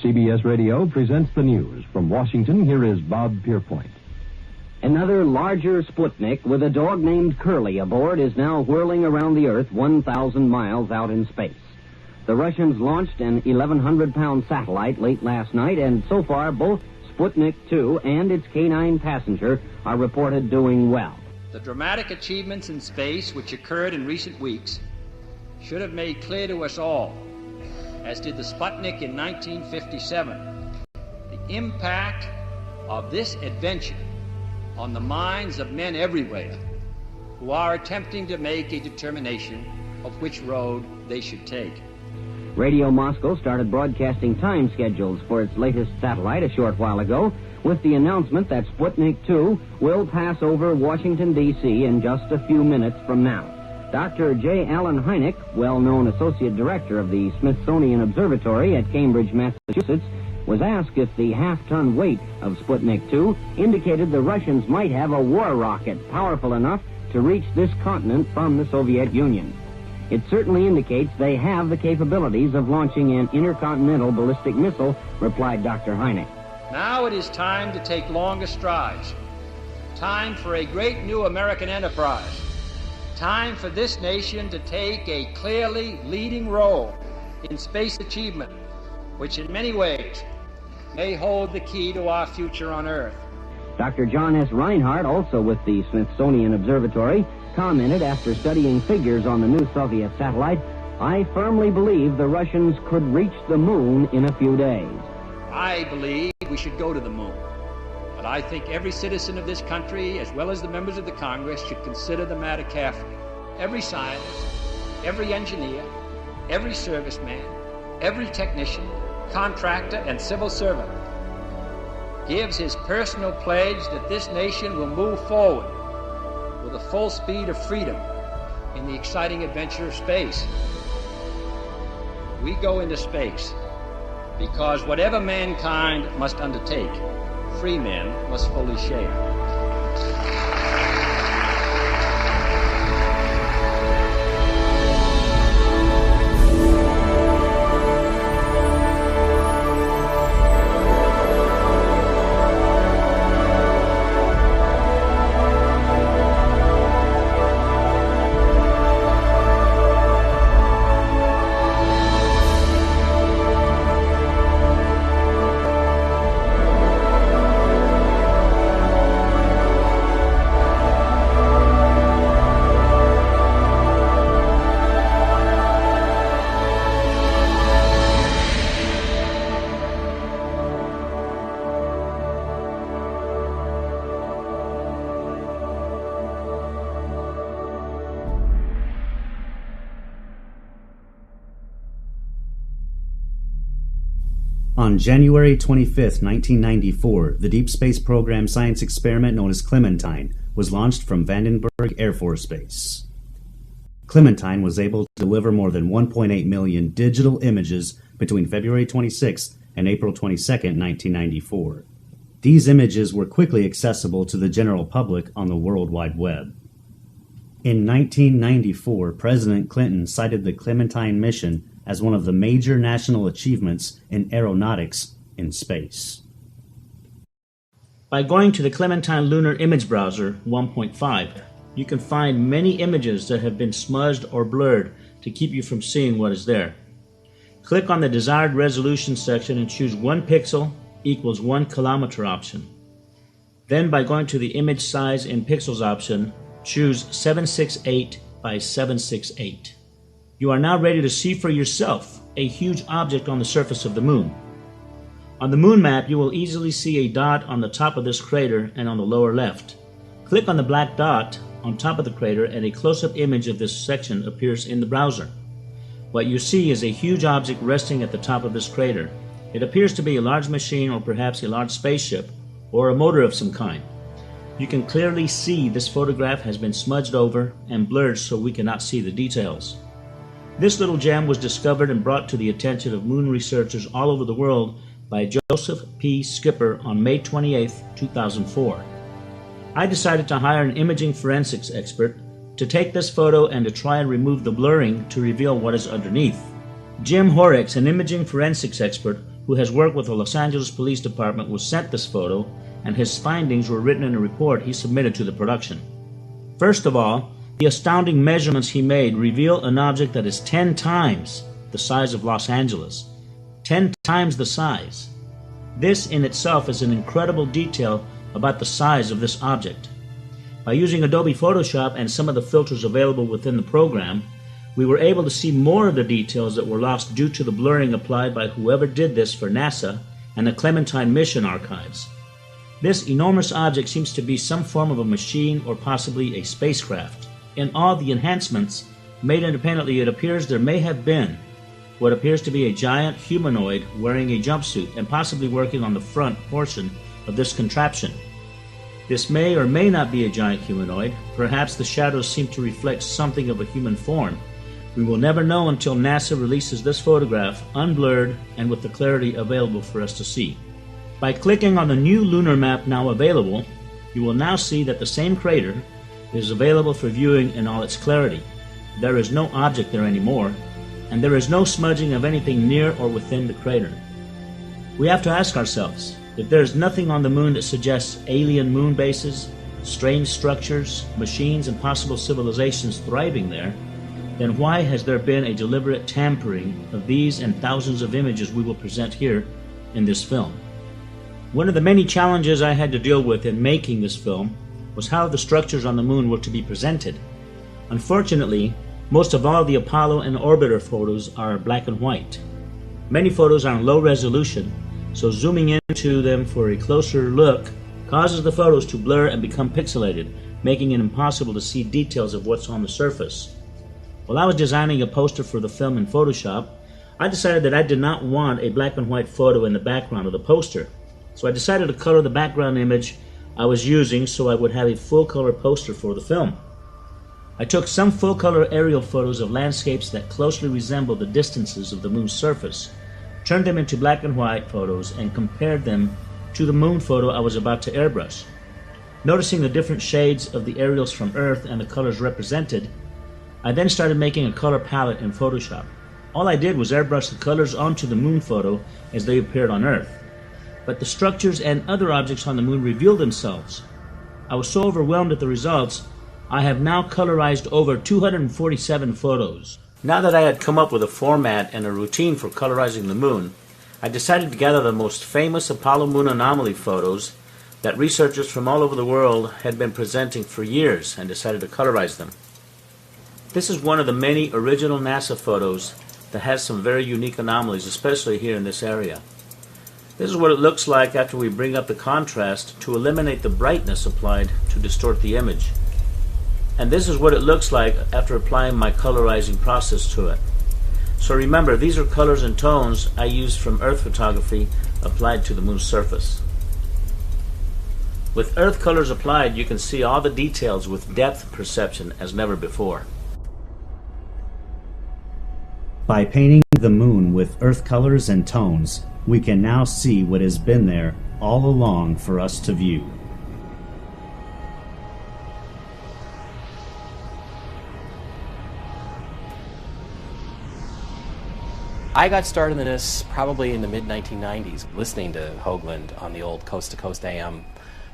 CBS Radio presents the news. From Washington, here is Bob Pierpoint. Another larger Sputnik with a dog named Curly aboard is now whirling around the Earth 1,000 miles out in space. The Russians launched an 1,100-pound satellite late last night, and so far both Sputnik 2 and its K-9 passenger are reported doing well. The dramatic achievements in space which occurred in recent weeks should have made clear to us all, as did the Sputnik in 1957, the impact of this adventure on the minds of men everywhere who are attempting to make a determination of which road they should take. Radio Moscow started broadcasting time schedules for its latest satellite a short while ago with the announcement that Sputnik 2 will pass over Washington, D.C. in just a few minutes from now. Dr. J. Allen Hynek, well-known associate director of the Smithsonian Observatory at Cambridge, Massachusetts, was asked if the half-ton weight of Sputnik 2 indicated the Russians might have a war rocket powerful enough to reach this continent from the Soviet Union. It certainly indicates they have the capabilities of launching an intercontinental ballistic missile, replied Dr. Hynek. Now it is time to take longer strides. Time for a great new American enterprise. Time for this nation to take a clearly leading role in space achievement, which in many ways may hold the key to our future on Earth. Dr. John S. Reinhardt, also with the Smithsonian Observatory, commented after studying figures on the new Soviet satellite, "I firmly believe the Russians could reach the moon in a few days." I believe we should go to the moon, but I think every citizen of this country, as well as the members of the Congress, should consider the matter carefully. Every scientist, every engineer, every serviceman, every technician, contractor, and civil servant gives his personal pledge that this nation will move forward with the full speed of freedom in the exciting adventure of space. We go into space because whatever mankind must undertake, free men must fully share. On January 25, 1994, the Deep Space Program science experiment known as Clementine was launched from Vandenberg Air Force Base. Clementine was able to deliver more than 1.8 million digital images between February 26 and April 22, 1994. These images were quickly accessible to the general public on the World Wide Web. In 1994, President Clinton cited the Clementine mission as one of the major national achievements in aeronautics in space. By going to the Clementine Lunar Image Browser 1.5, you can find many images that have been smudged or blurred to keep you from seeing what is there. Click on the desired resolution section and choose 1 pixel equals 1 kilometer option. Then by going to the image size in pixels option, choose 768 by 768. You are now ready to see for yourself a huge object on the surface of the moon. On the moon map, you will easily see a dot on the top of this crater and on the lower left. Click on the black dot on top of the crater and a close-up image of this section appears in the browser. What you see is a huge object resting at the top of this crater. It appears to be a large machine or perhaps a large spaceship or a motor of some kind. You can clearly see this photograph has been smudged over and blurred so we cannot see the details. This little gem was discovered and brought to the attention of moon researchers all over the world by Joseph P. Skipper on May 28, 2004. I decided to hire an imaging forensics expert to take this photo and to try and remove the blurring to reveal what is underneath. Jim Horrocks, an imaging forensics expert, who has worked with the Los Angeles Police Department, was sent this photo, and his findings were written in a report he submitted to the production. First of all, the astounding measurements he made reveal an object that is 10 times the size of Los Angeles. 10 times the size. This in itself is an incredible detail about the size of this object. By using Adobe Photoshop and some of the filters available within the program, we were able to see more of the details that were lost due to the blurring applied by whoever did this for NASA and the Clementine mission archives. This enormous object seems to be some form of a machine or possibly a spacecraft. In all the enhancements made independently, it appears there may have been what appears to be a giant humanoid wearing a jumpsuit and possibly working on the front portion of this contraption. This may or may not be a giant humanoid. Perhaps the shadows seem to reflect something of a human form. We will never know until NASA releases this photograph unblurred and with the clarity available for us to see. By clicking on the new lunar map now available, you will now see that the same crater is available for viewing in all its clarity. There is no object there anymore, and there is no smudging of anything near or within the crater. We have to ask ourselves, if there is nothing on the moon that suggests alien moon bases, strange structures, machines, and possible civilizations thriving there, then why has there been a deliberate tampering of these and thousands of images we will present here in this film? One of the many challenges I had to deal with in making this film was how the structures on the moon were to be presented. Unfortunately, most of all the Apollo and Orbiter photos are black and white. Many photos are in low resolution, so zooming into them for a closer look causes the photos to blur and become pixelated, making it impossible to see details of what's on the surface. While I was designing a poster for the film in Photoshop, I decided that I did not want a black and white photo in the background of the poster. So I decided to color the background image I was using so I would have a full-color poster for the film. I took some full-color aerial photos of landscapes that closely resemble the distances of the moon's surface, turned them into black and white photos, and compared them to the moon photo I was about to airbrush. Noticing the different shades of the aerials from Earth and the colors represented, I then started making a color palette in Photoshop. All I did was airbrush the colors onto the moon photo as they appeared on Earth. But the structures and other objects on the moon revealed themselves. I was so overwhelmed at the results, I have now colorized over 247 photos. Now that I had come up with a format and a routine for colorizing the moon, I decided to gather the most famous Apollo moon anomaly photos that researchers from all over the world had been presenting for years and decided to colorize them. This is one of the many original NASA photos that has some very unique anomalies, especially here in this area. This is what it looks like after we bring up the contrast to eliminate the brightness applied to distort the image. And this is what it looks like after applying my colorizing process to it. So remember, these are colors and tones I used from Earth photography applied to the moon's surface. With Earth colors applied, you can see all the details with depth perception as never before. By painting the moon with Earth colors and tones, we can now see what has been there all along for us to view. I got started in this probably in the mid-1990s, listening to Hoagland on the old Coast to Coast AM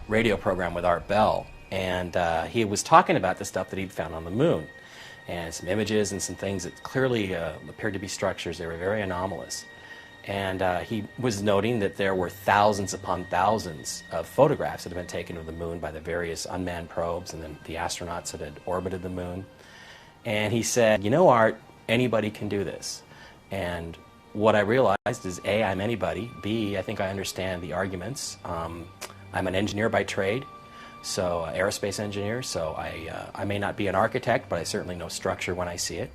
radio program with Art Bell. And he was talking about the stuff that he'd found on the moon, and some images and some things that clearly appeared to be structures. They were very anomalous. And he was noting that there were thousands upon thousands of photographs that had been taken of the moon by the various unmanned probes and then the astronauts that had orbited the moon. And he said, you know, Art, anybody can do this. And what I realized is, A, I'm anybody. B, I think I understand the arguments. I'm an engineer by trade, so aerospace engineer, so I may not be an architect, but I certainly know structure when I see it.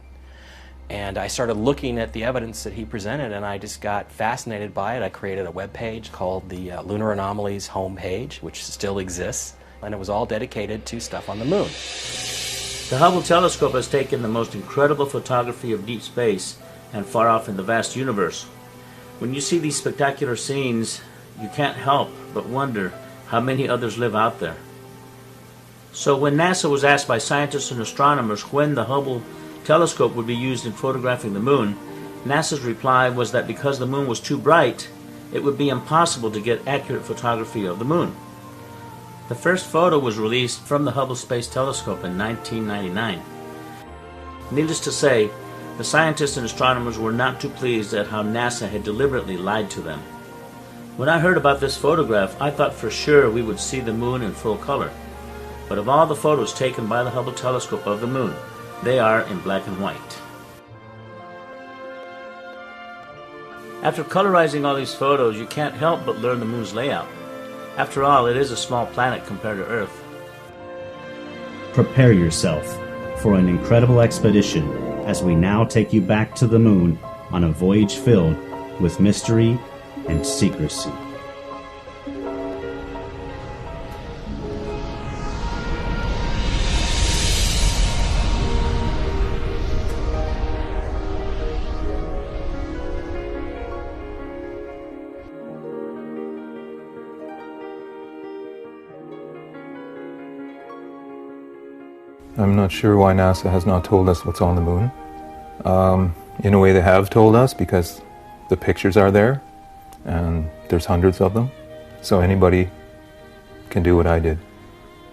And I started looking at the evidence that he presented, and I just got fascinated by it. I created a web page called the Lunar Anomalies homepage, which still exists, and it was all dedicated to stuff on the moon. The Hubble telescope has taken the most incredible photography of deep space and far off in the vast universe. When you see these spectacular scenes, you can't help but wonder how many others live out there. So when NASA was asked by scientists and astronomers when the Hubble telescope would be used in photographing the moon, NASA's reply was that because the moon was too bright, it would be impossible to get accurate photography of the moon. The first photo was released from the Hubble Space Telescope in 1999. Needless to say, the scientists and astronomers were not too pleased at how NASA had deliberately lied to them. When I heard about this photograph, I thought for sure we would see the moon in full color. But of all the photos taken by the Hubble telescope of the moon, they are in black and white. After colorizing all these photos, you can't help but learn the moon's layout. After all, it is a small planet compared to Earth. Prepare yourself for an incredible expedition as we now take you back to the moon on a voyage filled with mystery and secrecy. I'm not sure why NASA has not told us what's on the moon. In a way they have told us, because the pictures are there and there's hundreds of them. So anybody can do what I did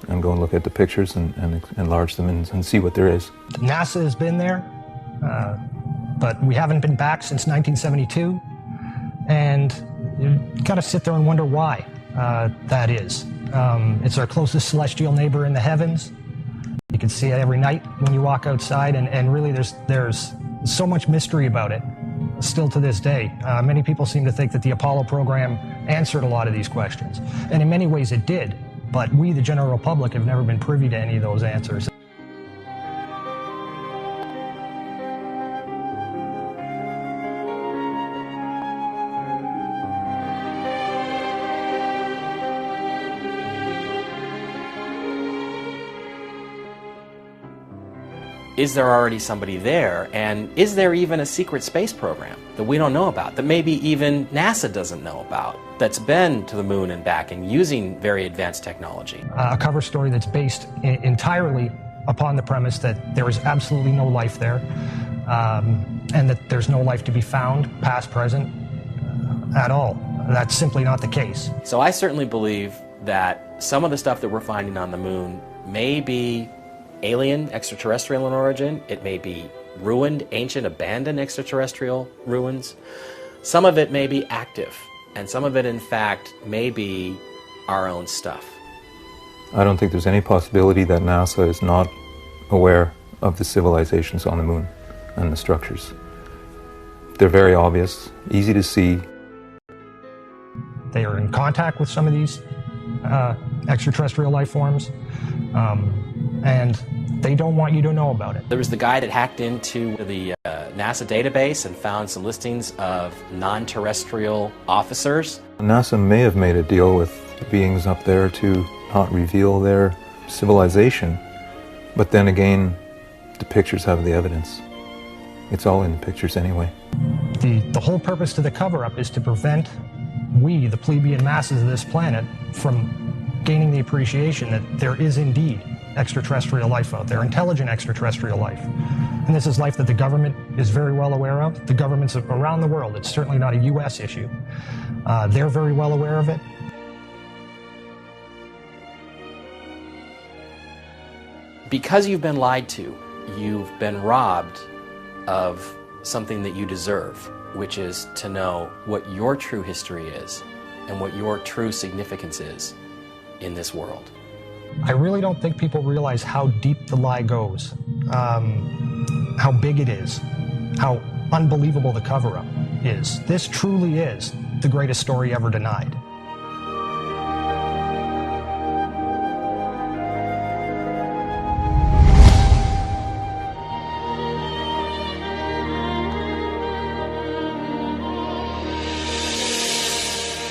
and go and look at the pictures and enlarge them and see what there is. NASA has been there, but we haven't been back since 1972. And you got to sit there and wonder why that is. It's our closest celestial neighbor in the heavens. You can see it every night when you walk outside, and really there's so much mystery about it still to this day. Many people seem to think that the Apollo program answered a lot of these questions, and in many ways it did, but we, the general public, have never been privy to any of those answers. Is there already somebody there? And is there even a secret space program that we don't know about, that maybe even NASA doesn't know about, that's been to the moon and back and using very advanced technology? A cover story that's based entirely upon the premise that there is absolutely no life there, and that there's no life to be found, past, present, at all. That's simply not the case. So I certainly believe that some of the stuff that we're finding on the moon may be alien, extraterrestrial in origin. It may be ruined, ancient, abandoned extraterrestrial ruins. Some of it may be active, and some of it, in fact, may be our own stuff. I don't think there's any possibility that NASA is not aware of the civilizations on the moon and the structures. They're very obvious, easy to see. They are in contact with some of these extraterrestrial life forms, and they don't want you to know about it. There was the guy that hacked into the NASA database and found some listings of non-terrestrial officers. NASA may have made a deal with beings up there to not reveal their civilization, but then again, the pictures have the evidence. It's all in the pictures anyway. The whole purpose to the cover-up is to prevent we, the plebeian masses of this planet, from gaining the appreciation that there is indeed extraterrestrial life out there, intelligent extraterrestrial life. And this is life that the government is very well aware of. The governments around the world, it's certainly not a U.S. issue. They're very well aware of it. Because you've been lied to, you've been robbed of something that you deserve, which is to know what your true history is and what your true significance is in this world. I really don't think people realize how deep the lie goes, how big it is, how unbelievable the cover-up is. This truly is the greatest story ever denied.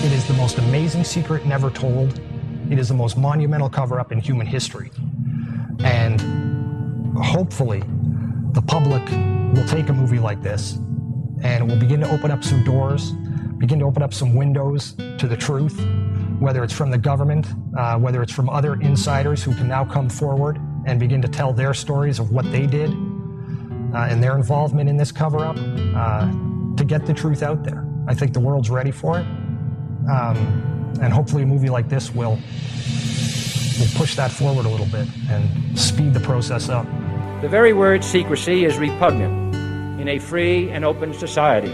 It is the most amazing secret never told. It is the most monumental cover-up in human history. And hopefully, the public will take a movie like this and will begin to open up some doors, begin to open up some windows to the truth, whether it's from the government, whether it's from other insiders who can now come forward and begin to tell their stories of what they did and their involvement in this cover-up to get the truth out there. I think the world's ready for it. And hopefully a movie like this will push that forward a little bit and speed the process up. The very word secrecy is repugnant in a free and open society.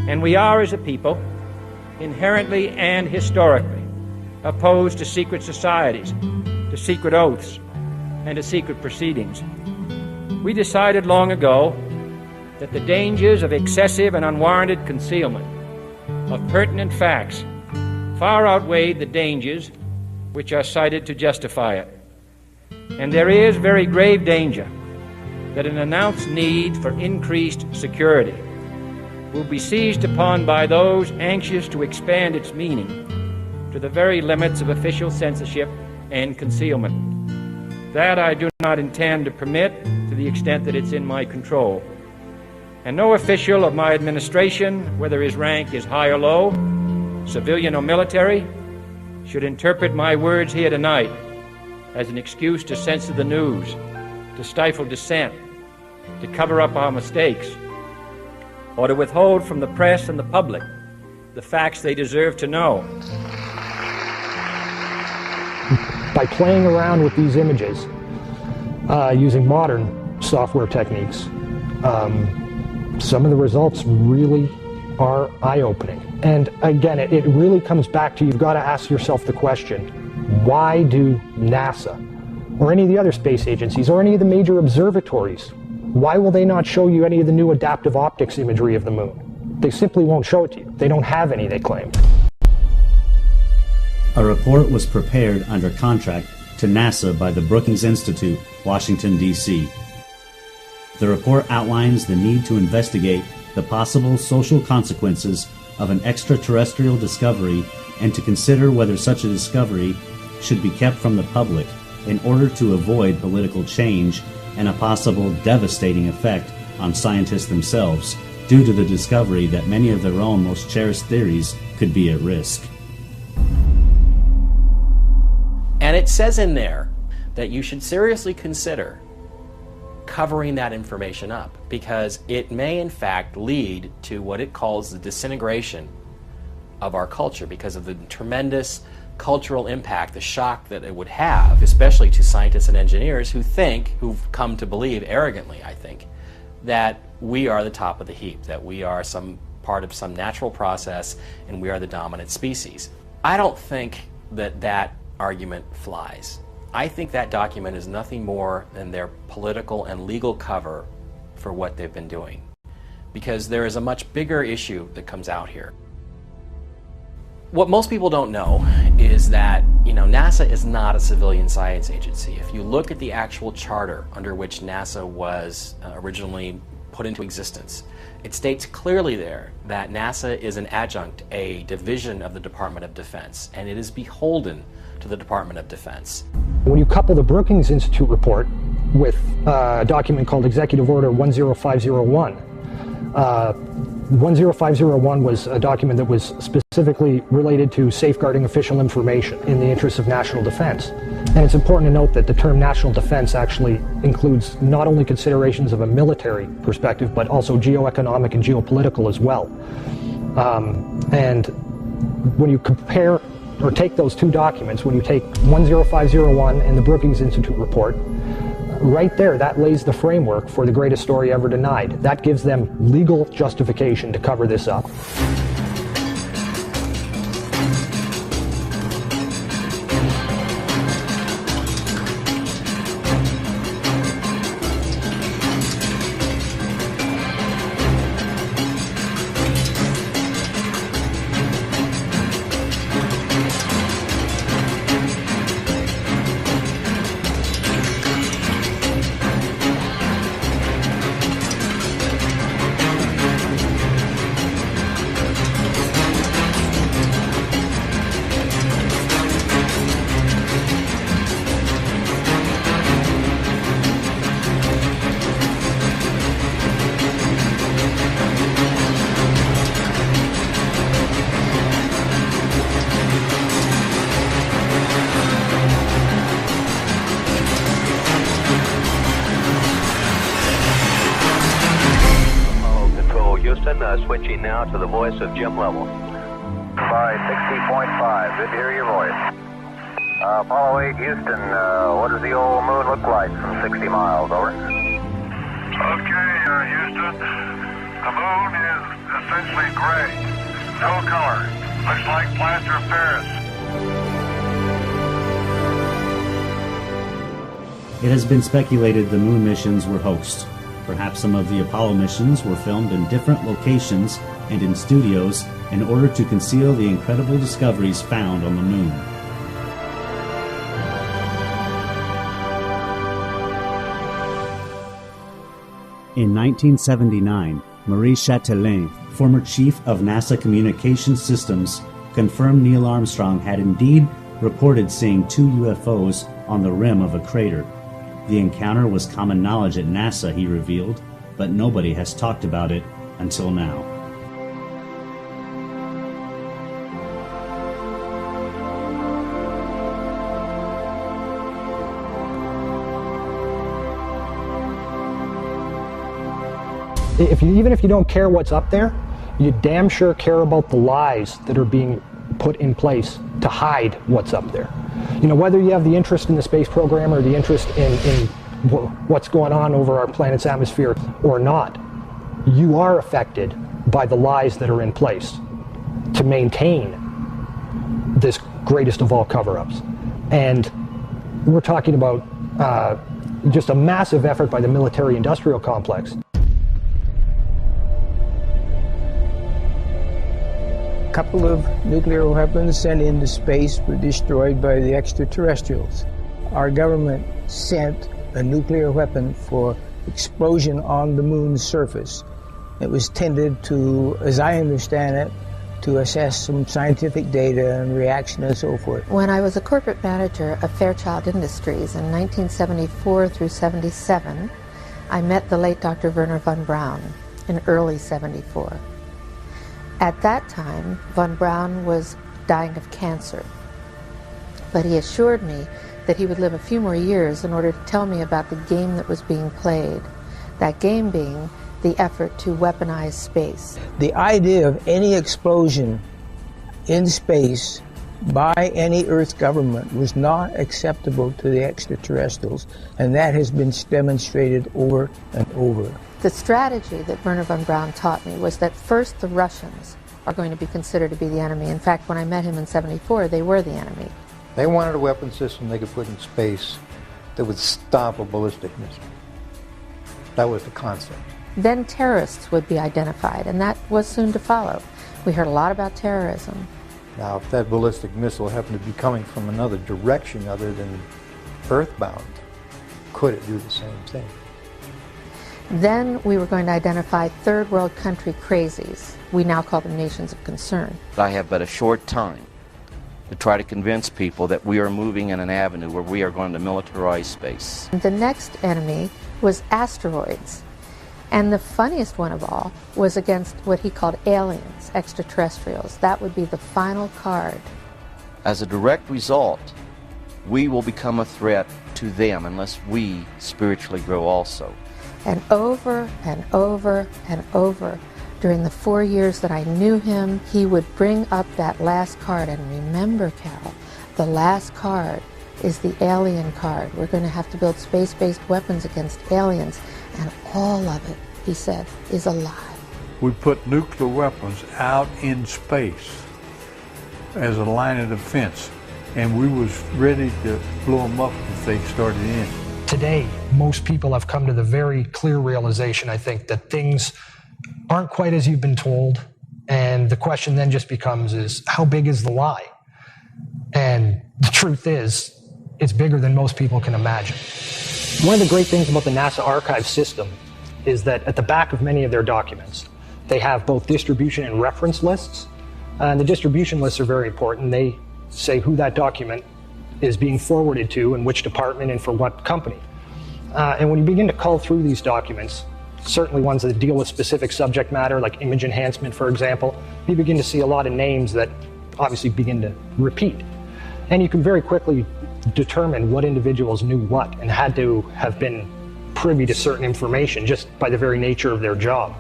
And we are, as a people, inherently and historically opposed to secret societies, to secret oaths, and to secret proceedings. We decided long ago that the dangers of excessive and unwarranted concealment of pertinent facts far outweighed the dangers which are cited to justify it. And there is very grave danger that an announced need for increased security will be seized upon by those anxious to expand its meaning to the very limits of official censorship and concealment. That I do not intend to permit to the extent that it's in my control. And no official of my administration, whether his rank is high or low, civilian or military, should interpret my words here tonight as an excuse to censor the news, to stifle dissent, to cover up our mistakes, or to withhold from the press and the public the facts they deserve to know. By playing around with these images, using modern software techniques, some of the results really are eye-opening. And again, it really comes back to, you've got to ask yourself the question, why do NASA or any of the other space agencies or any of the major observatories, why will they not show you any of the new adaptive optics imagery of the moon? They simply won't show it to you. They don't have any, they claim. A report was prepared under contract to NASA by the Brookings Institute, Washington, D.C. The report outlines the need to investigate the possible social consequences of an extraterrestrial discovery and to consider whether such a discovery should be kept from the public in order to avoid political change and a possible devastating effect on scientists themselves due to the discovery that many of their own most cherished theories could be at risk. And it says in there that you should seriously consider covering that information up, because it may in fact lead to what it calls the disintegration of our culture because of the tremendous cultural impact, the shock that it would have, especially to scientists and engineers who've come to believe arrogantly, I think, that we are the top of the heap, that we are some part of some natural process and we are the dominant species. I don't think that that argument flies. I think that document is nothing more than their political and legal cover for what they've been doing, because there is a much bigger issue that comes out here. What most people don't know is that, NASA is not a civilian science agency. If you look at the actual charter under which NASA was originally put into existence, it states clearly there that NASA is an adjunct, a division of the Department of Defense, and it is beholden to the Department of Defense. When you couple the Brookings Institute report with a document called Executive Order 10501, 10501 was a document that was specifically related to safeguarding official information in the interests of national defense. And it's important to note that the term national defense actually includes not only considerations of a military perspective, but also geoeconomic and geopolitical as well. And when you compare or take those two documents, when you take 10501 and the Brookings Institute report, right there, that lays the framework for the greatest story ever denied. That gives them legal justification to cover this up. Switching now to the voice of Jim Lovell. by 60.5. Good to hear your voice. Apollo 8, Houston, what does the old moon look like from 60 miles? Over. Okay, Houston. The moon is essentially gray. No color. Looks like plaster of Paris. It has been speculated the moon missions were hoaxed. Perhaps some of the Apollo missions were filmed in different locations and in studios in order to conceal the incredible discoveries found on the moon. In 1979, Marie Chatelain, former chief of NASA Communications Systems, confirmed Neil Armstrong had indeed reported seeing 2 UFOs on the rim of a crater. The encounter was common knowledge at NASA, he revealed, but nobody has talked about it until now. Even if you don't care what's up there, you damn sure care about the lies that are being put in place to hide what's up there. You know, whether you have the interest in the space program or the interest in what's going on over our planet's atmosphere or not, you are affected by the lies that are in place to maintain this greatest of all cover-ups. And we're talking about just a massive effort by the military-industrial complex. A couple of nuclear weapons sent into space were destroyed by the extraterrestrials. Our government sent a nuclear weapon for explosion on the moon's surface. It was tended to, as I understand it, to assess some scientific data and reaction and so forth. When I was a corporate manager of Fairchild Industries in 1974 through 77, I met the late Dr. Wernher von Braun in early 74. At that time, von Braun was dying of cancer, but he assured me that he would live a few more years in order to tell me about the game that was being played, that game being the effort to weaponize space. The idea of any explosion in space by any Earth government was not acceptable to the extraterrestrials, and that has been demonstrated over and over. The strategy that Wernher von Braun taught me was that first the Russians are going to be considered to be the enemy. In fact, when I met him in 74, they were the enemy. They wanted a weapon system they could put in space that would stop a ballistic missile. That was the concept. Then terrorists would be identified, and that was soon to follow. We heard a lot about terrorism. Now, if that ballistic missile happened to be coming from another direction other than earthbound, could it do the same thing? Then we were going to identify third world country crazies. We now call them nations of concern. I have but a short time to try to convince people that we are moving in an avenue where we are going to militarize space. The next enemy was asteroids. And the funniest one of all was against what he called aliens, extraterrestrials. That would be the final card. As a direct result, we will become a threat to them unless we spiritually grow also. And over and over and over, during the 4 years that I knew him, he would bring up that last card. And remember, Carol, the last card is the alien card. We're going to have to build space-based weapons against aliens. And all of it, he said, is a lie. We put nuclear weapons out in space as a line of defense, and we was ready to blow them up if they started in. Today, most people have come to the very clear realization, I think, that things aren't quite as you've been told, and the question then just becomes is, how big is the lie? And the truth is, it's bigger than most people can imagine. One of the great things about the NASA archive system is that at the back of many of their documents, they have both distribution and reference lists. And the distribution lists are very important. They say who that document is being forwarded to and which department and for what company. And when you begin to cull through these documents, certainly ones that deal with specific subject matter, like image enhancement, for example, you begin to see a lot of names that obviously begin to repeat. And you can very quickly determine what individuals knew what and had to have been privy to certain information just by the very nature of their job.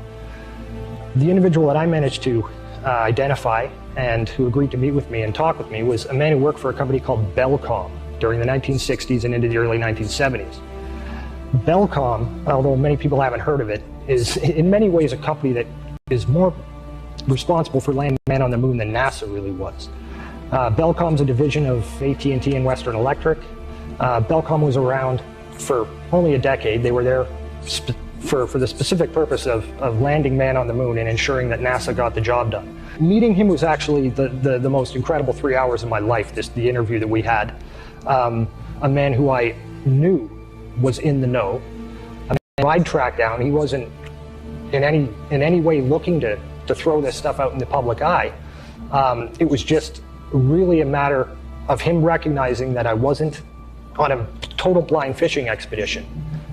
The individual that I managed to identify and who agreed to meet with me and talk with me was a man who worked for a company called Bellcom during the 1960s and into the early 1970s. Bellcom, although many people haven't heard of it, is in many ways a company that is more responsible for landing man on the moon than NASA really was. Bellcom's a division of AT&T and Western Electric. Bellcom was around for only a decade. They were there for the specific purpose of landing man on the moon and ensuring that NASA got the job done. Meeting him was actually the most incredible 3 hours of my life, the interview that we had. A man who I knew was in the know, a man who I'd tracked down. He wasn't in any way looking to throw this stuff out in the public eye. It was just really a matter of him recognizing that I wasn't on a total blind fishing expedition,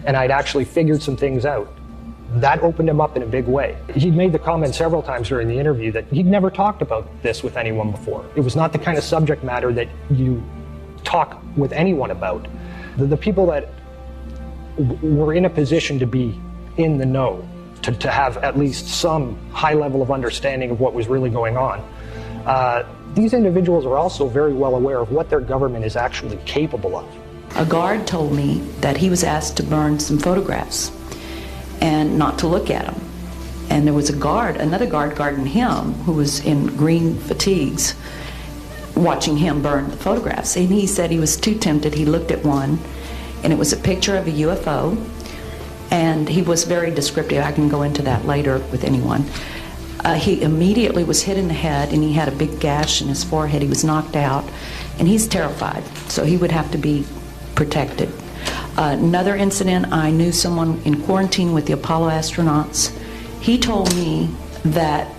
and I'd actually figured some things out. That opened him up in a big way. He'd made the comment several times during the interview that he'd never talked about this with anyone before. It was not the kind of subject matter that you talk with anyone about. The people that were in a position to be in the know, to have at least some high level of understanding of what was really going on, these individuals are also very well aware of what their government is actually capable of. A guard told me that he was asked to burn some photographs and not to look at them. And there was another guard guarding him who was in green fatigues watching him burn the photographs. And he said he was too tempted. He looked at one and it was a picture of a UFO, and he was very descriptive. I can go into that later with anyone. He immediately was hit in the head and he had a big gash in his forehead. He was knocked out and he's terrified, so he would have to be protected. Another incident, I knew someone in quarantine with the Apollo astronauts. He told me that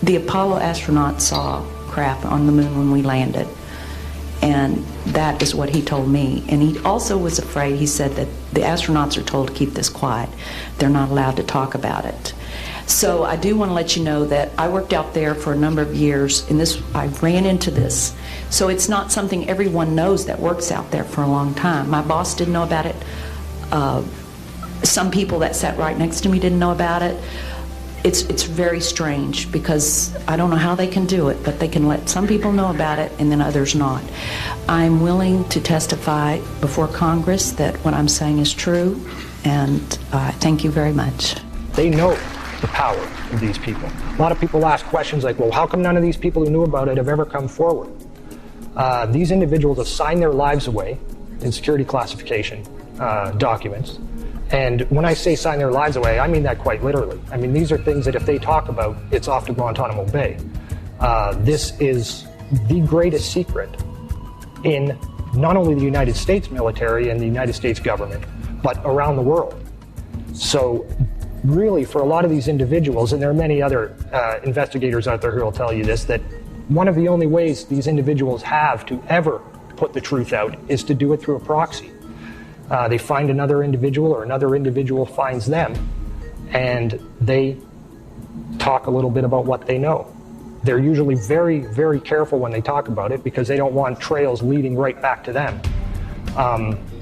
the Apollo astronauts saw crap on the moon when we landed, and that is what he told me. And he also was afraid. He said that the astronauts are told to keep this quiet. They're not allowed to talk about it. So I do want to let you know that I worked out there for a number of years, and I ran into this. So it's not something everyone knows that works out there for a long time. My boss didn't know about it. Some people that sat right next to me didn't know about it. It's very strange because I don't know how they can do it, but they can let some people know about it and then others not. I'm willing to testify before Congress that what I'm saying is true, and thank you very much. They know the power of these people. A lot of people ask questions like, well, how come none of these people who knew about it have ever come forward? These individuals have signed their lives away in security classification documents. And when I say sign their lives away, I mean that quite literally. I mean, these are things that if they talk about, it's off to Guantanamo Bay. This is the greatest secret in not only the United States military and the United States government, but around the world. So really, for a lot of these individuals, and there are many other investigators out there who will tell you this, that one of the only ways these individuals have to ever put the truth out is to do it through a proxy. They find another individual, or another individual finds them, and they talk a little bit about what they know. They're usually very, very careful when they talk about it because they don't want trails leading right back to them.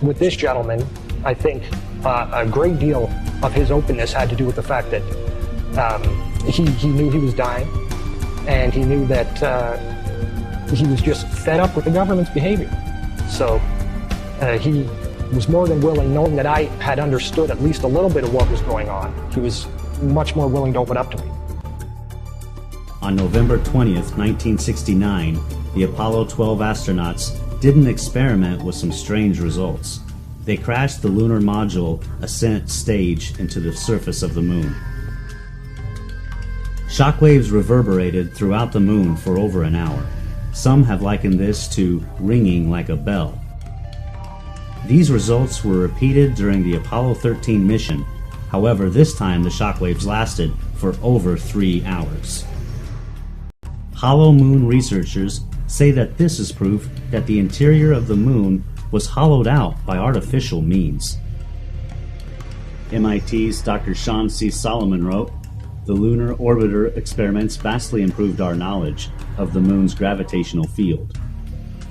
With this gentleman, I think a great deal of his openness had to do with the fact that he knew he was dying, and he knew that he was just fed up with the government's behavior. So he was more than willing, knowing that I had understood at least a little bit of what was going on. He was much more willing to open up to me. On November 20th, 1969, the Apollo 12 astronauts did an experiment with some strange results. They crashed the lunar module ascent stage into the surface of the moon. Shockwaves reverberated throughout the moon for over an hour. Some have likened this to ringing like a bell. These results were repeated during the Apollo 13 mission. However, this time the shockwaves lasted for over 3 hours. Hollow moon researchers say that this is proof that the interior of the moon was hollowed out by artificial means. MIT's Dr. Sean C. Solomon wrote, "The lunar orbiter experiments vastly improved our knowledge of the moon's gravitational field,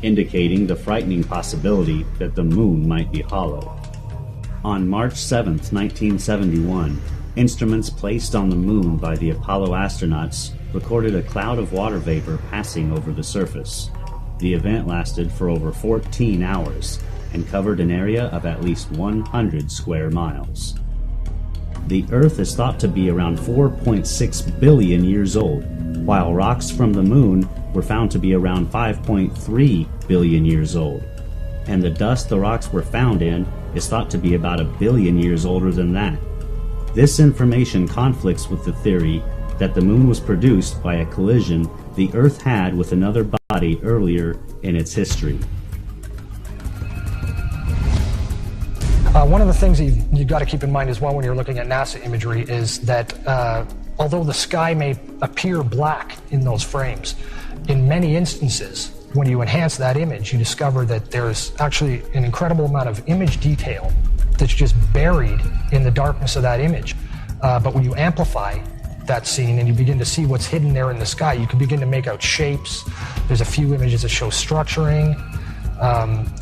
indicating the frightening possibility that the moon might be hollow." On March 7, 1971, Instruments placed on the moon by the Apollo astronauts recorded a cloud of water vapor passing over the surface. The event lasted for over 14 hours and covered an area of at least 100 square miles. The Earth is thought to be around 4.6 billion years old, while rocks from the moon were found to be around 5.3 billion years old, and the dust the rocks were found in is thought to be about 1 billion years older than that. This information conflicts with the theory that the moon was produced by a collision the Earth had with another body earlier in its history. One of the things you've got to keep in mind as well when you're looking at NASA imagery is that although the sky may appear black in those frames, in many instances, when you enhance that image, you discover that there's actually an incredible amount of image detail that's just buried in the darkness of that image. But when you amplify that scene and you begin to see what's hidden there in the sky, you can begin to make out shapes. There's a few images that show structuring.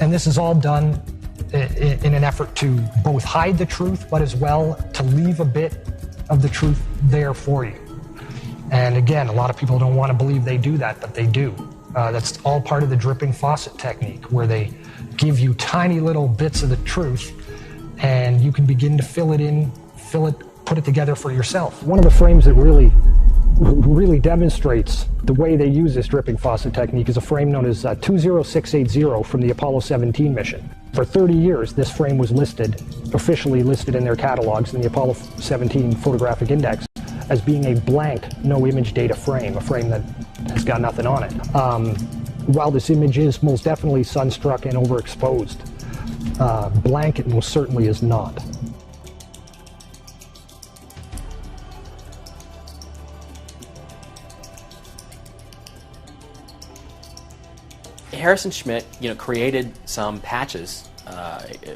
And this is all done in an effort to both hide the truth, but as well to leave a bit of the truth there for you. And again, a lot of people don't want to believe they do that, but they do. That's all part of the dripping faucet technique, where they give you tiny little bits of the truth, and you can begin to fill it, put it together for yourself. One of the frames that really demonstrates the way they use this dripping faucet technique is a frame known as 20680 from the Apollo 17 mission. For 30 years, this frame was officially listed in their catalogs in the Apollo 17 Photographic Index as being a blank, no image data frame, a frame that has got nothing on it. While this image is most definitely sunstruck and overexposed, blank it most certainly is not. Harrison Schmitt, created some patches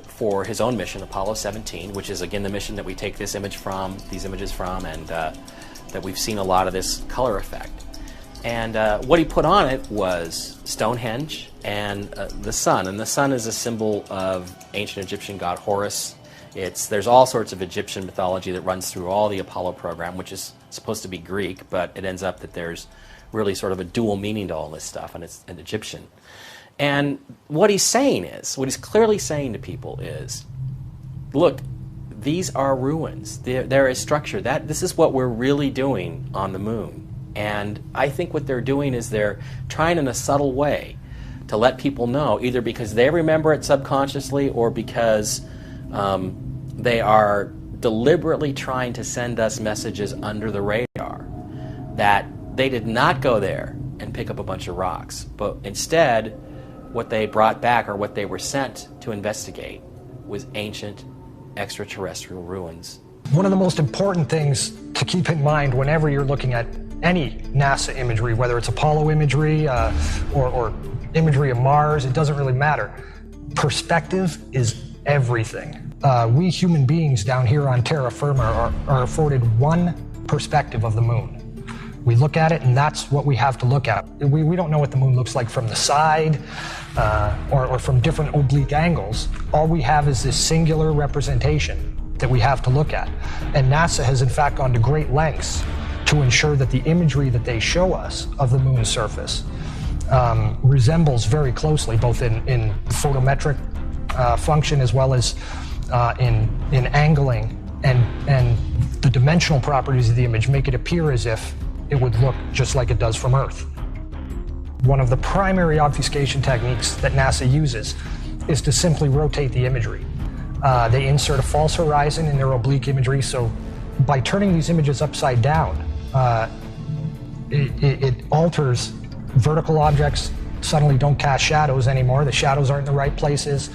for his own mission, Apollo 17, which is again the mission that we take these images from, and that we've seen a lot of this color effect. And what he put on it was Stonehenge and the sun. And the sun is a symbol of ancient Egyptian god Horus. There's all sorts of Egyptian mythology that runs through all the Apollo program, which is supposed to be Greek, but it ends up that there's really sort of a dual meaning to all this stuff, and it's an Egyptian. And what he's clearly saying to people is, look, these are ruins. There is structure. This is what we're really doing on the moon. And I think what they're doing is they're trying in a subtle way to let people know, either because they remember it subconsciously or because they are deliberately trying to send us messages under the radar that they did not go there and pick up a bunch of rocks, but instead what they brought back, or what they were sent to investigate, was ancient extraterrestrial ruins. One of the most important things to keep in mind whenever you're looking at any NASA imagery, whether it's Apollo imagery or imagery of Mars, it doesn't really matter. Perspective is everything. We human beings down here on terra firma are afforded one perspective of the moon. We look at it, and that's what we have to look at. We don't know what the moon looks like from the side or from different oblique angles. All we have is this singular representation that we have to look at. And NASA has in fact gone to great lengths to ensure that the imagery that they show us of the moon's surface resembles very closely, both in photometric function as well as in angling, and the dimensional properties of the image make it appear as if it would look just like it does from Earth. One of the primary obfuscation techniques that NASA uses is to simply rotate the imagery. They insert a false horizon in their oblique imagery, so by turning these images upside down, it alters vertical objects, suddenly don't cast shadows anymore. The shadows aren't in the right places.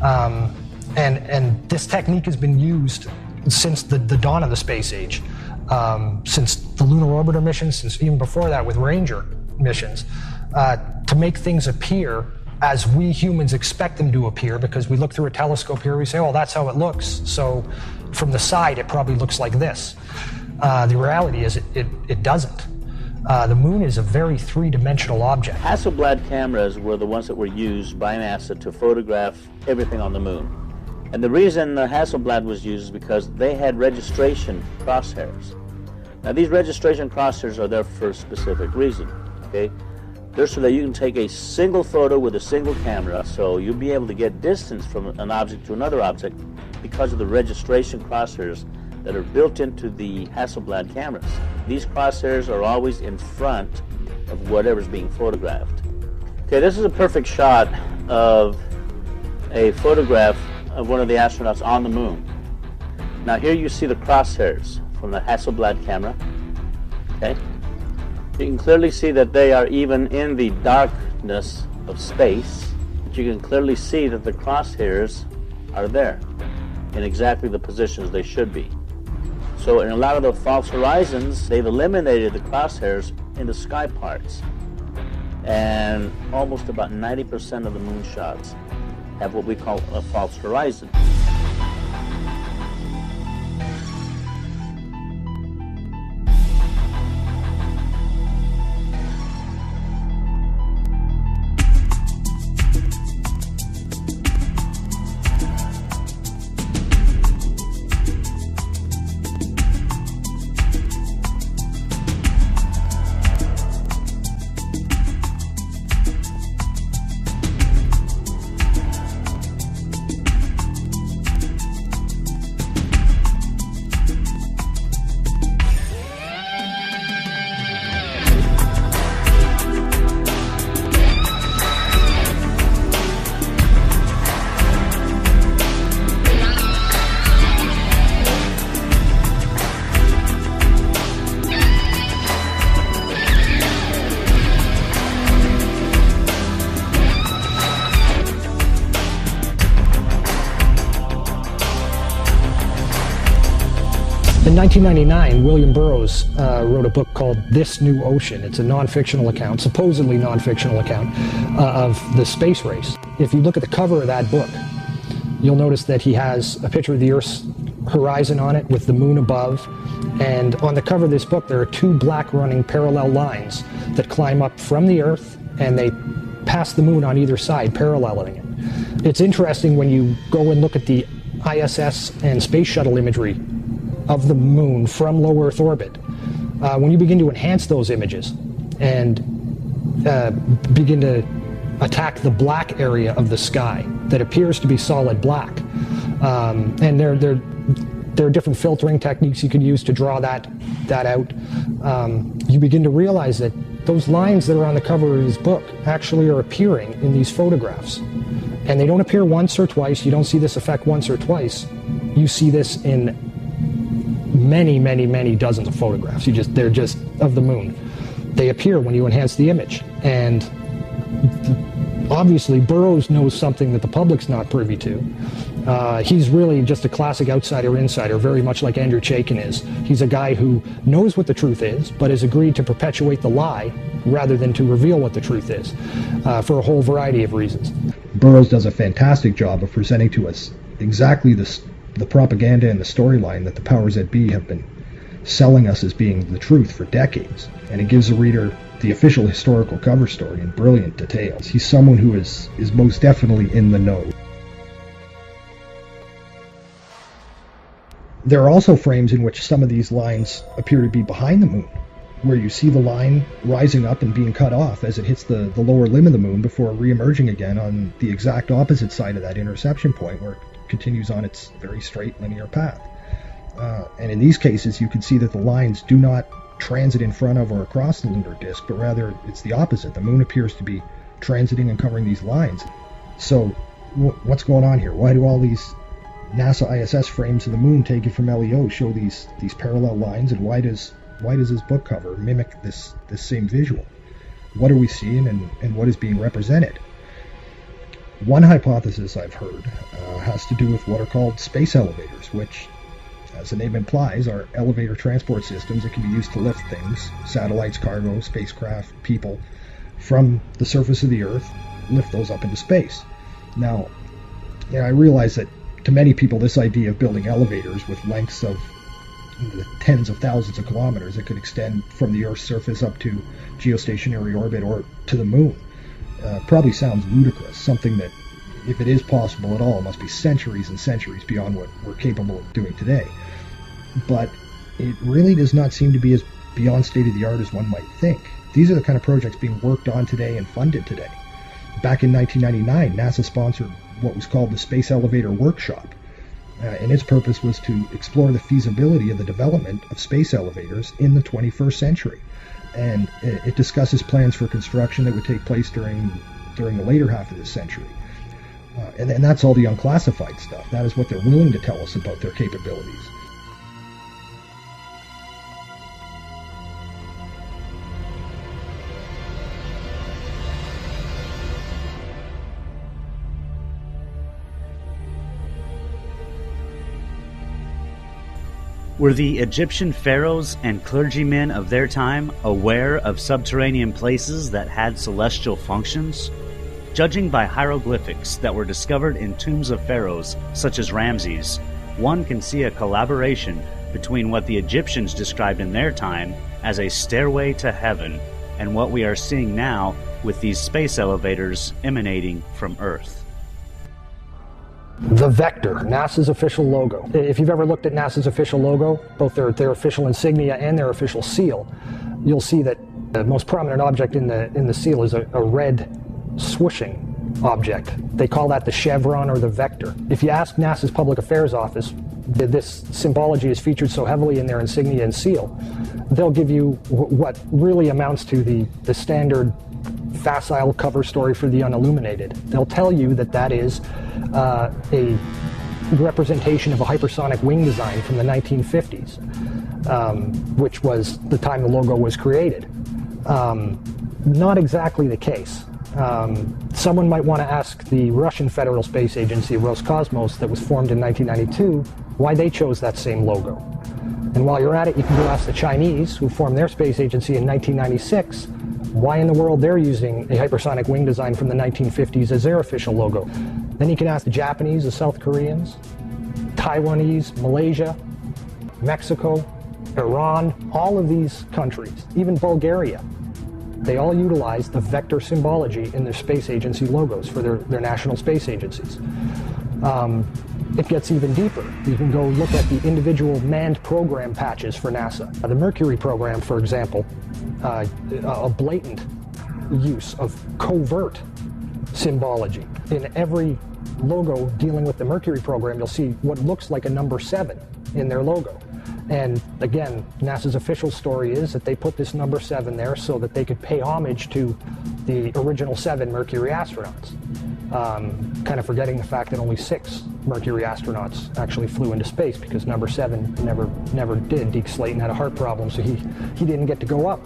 And this technique has been used since the dawn of the space age. Since the Lunar Orbiter missions, since even before that with Ranger missions, to make things appear as we humans expect them to appear, because we look through a telescope here, we say, oh, that's how it looks, so from the side it probably looks like this. The reality is it doesn't. The moon is a very three-dimensional object. Hasselblad cameras were the ones that were used by NASA to photograph everything on the moon. And the reason Hasselblad was used is because they had registration crosshairs. Now these registration crosshairs are there for a specific reason, okay? They're so that you can take a single photo with a single camera, so you'll be able to get distance from an object to another object because of the registration crosshairs that are built into the Hasselblad cameras. These crosshairs are always in front of whatever's being photographed. Okay, this is a perfect shot of a photograph of one of the astronauts on the moon. Now here you see the crosshairs from the Hasselblad camera. Okay, you can clearly see that they are even in the darkness of space, but you can clearly see that the crosshairs are there in exactly the positions they should be. So in a lot of the false horizons, they've eliminated the crosshairs in the sky parts, and almost about 90% of the moon shots have what we call a false horizon. In 1999, William Burroughs wrote a book called This New Ocean. It's a non-fictional account, supposedly non-fictional account, of the space race. If you look at the cover of that book, you'll notice that he has a picture of the Earth's horizon on it with the moon above. And on the cover of this book, there are two black running parallel lines that climb up from the Earth, and they pass the moon on either side, paralleling it. It's interesting when you go and look at the ISS and space shuttle imagery of the moon from low Earth orbit. When you begin to enhance those images and begin to attack the black area of the sky that appears to be solid black, and there are different filtering techniques you can use to draw that out, you begin to realize that those lines that are on the cover of his book actually are appearing in these photographs. And they don't appear once or twice. You don't see this effect once or twice. You see this in many, many, many dozens of photographs. They're just of the moon. They appear when you enhance the image. And obviously Burroughs knows something that the public's not privy to. He's really just a classic outsider-insider, very much like Andrew Chaikin is. He's a guy who knows what the truth is, but has agreed to perpetuate the lie rather than to reveal what the truth is, for a whole variety of reasons. Burroughs does a fantastic job of presenting to us exactly the propaganda and the storyline that the powers that be have been selling us as being the truth for decades. And it gives the reader the official historical cover story in brilliant details. He's someone who is most definitely in the know. There are also frames in which some of these lines appear to be behind the moon, where you see the line rising up and being cut off as it hits the lower limb of the moon before re-emerging again on the exact opposite side of that interception point, where it continues on its very straight linear path. And in these cases, you can see that the lines do not transit in front of or across the lunar disk, but rather it's the opposite. The moon appears to be transiting and covering these lines. So what's going on here? Why do all these NASA ISS frames of the moon taken from LEO show these parallel lines, and why does this book cover mimic this same visual? What are we seeing, and what is being represented? One hypothesis I've heard has to do with what are called space elevators, which, as the name implies, are elevator transport systems that can be used to lift things, satellites, cargo, spacecraft, people, from the surface of the Earth, lift those up into space. Now, I realize that to many people this idea of building elevators with lengths of the tens of thousands of kilometers that could extend from the Earth's surface up to geostationary orbit or to the moon probably sounds ludicrous, something that if it is possible at all, it must be centuries and centuries beyond what we're capable of doing today. But it really does not seem to be as beyond state-of-the-art as one might think. These are the kind of projects being worked on today and funded today. Back in 1999, NASA sponsored what was called the Space Elevator Workshop, and its purpose was to explore the feasibility of the development of space elevators in the 21st century. And it discusses plans for construction that would take place during the later half of this century. And that's all the unclassified stuff. That is what they're willing to tell us about their capabilities. Were the Egyptian pharaohs and clergymen of their time aware of subterranean places that had celestial functions? Judging by hieroglyphics that were discovered in tombs of pharaohs, such as Ramses, one can see a collaboration between what the Egyptians described in their time as a stairway to heaven and what we are seeing now with these space elevators emanating from Earth. The Vector, NASA's official logo. If you've ever looked at NASA's official logo, both their official insignia and their official seal, you'll see that the most prominent object in the seal is a red swooshing object. They call that the chevron or the vector. If you ask NASA's Public Affairs Office, this symbology is featured so heavily in their insignia and seal, they'll give you what really amounts to the standard facile cover story for the unilluminated. They'll tell you that is a representation of a hypersonic wing design from the 1950s, which was the time the logo was created. Not exactly the case. Someone might want to ask the Russian Federal Space Agency, Roscosmos, that was formed in 1992, why they chose that same logo. And while you're at it, you can go ask the Chinese, who formed their space agency in 1996, why in the world they're using a hypersonic wing design from the 1950s as their official logo. Then you can ask the Japanese, the South Koreans, Taiwanese, Malaysia, Mexico, Iran, all of these countries, even Bulgaria. They all utilize the vector symbology in their space agency logos for their national space agencies. It gets even deeper. You can go look at the individual manned program patches for NASA. The Mercury program, for example, a blatant use of covert symbology. In every logo dealing with the Mercury program, you'll see what looks like a number 7 in their logo. And again, NASA's official story is that they put this number 7 there so that they could pay homage to the original 7 Mercury astronauts. Kind of forgetting the fact that only 6 Mercury astronauts actually flew into space because number 7 never did. Deke Slayton had a heart problem, so he didn't get to go up.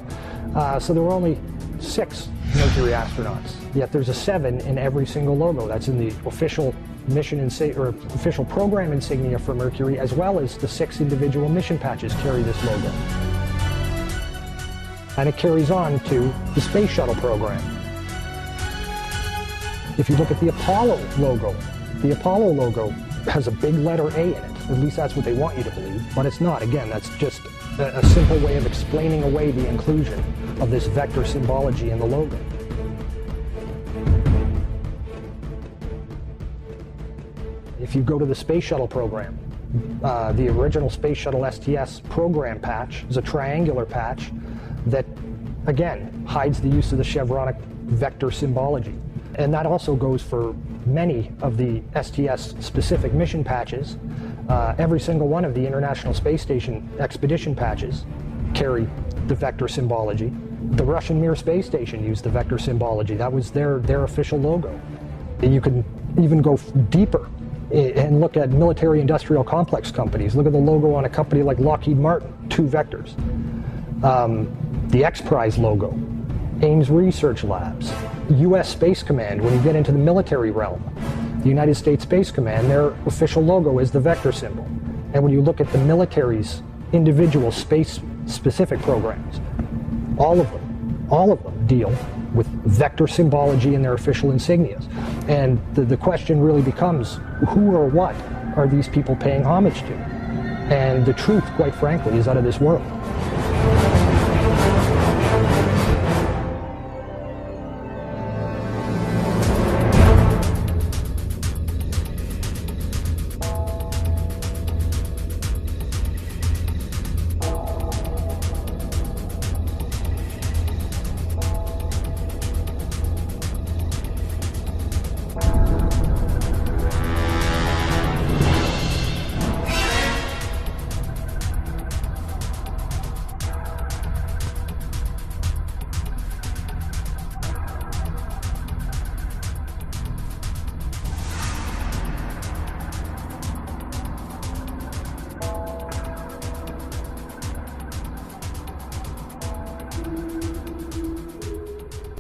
So there were only 6 Mercury astronauts. Yet there's a 7 in every single logo. That's in the official mission or official program insignia for Mercury, as well as the 6 individual mission patches carry this logo. And it carries on to the Space Shuttle program. If you look at the Apollo logo has a big letter A in it. At least that's what they want you to believe, but it's not. Again, that's just a simple way of explaining away the inclusion of this vector symbology in the logo. If you go to the Space Shuttle program, the original Space Shuttle STS program patch is a triangular patch that, again, hides the use of the chevronic vector symbology. And that also goes for many of the STS-specific mission patches. Every single one of the International Space Station expedition patches carry the vector symbology. The Russian Mir space station used the vector symbology. That was their official logo. You can even go deeper and look at military-industrial complex companies. Look at the logo on a company like Lockheed Martin, 2 vectors. The X-Prize logo, Ames Research Labs, U.S. Space Command. When you get into the military realm, the United States Space Command, their official logo is the vector symbol. And when you look at the military's individual space-specific programs, all of them deal with vector symbology in their official insignias. And the question really becomes, who or what are these people paying homage to? And the truth, quite frankly, is out of this world.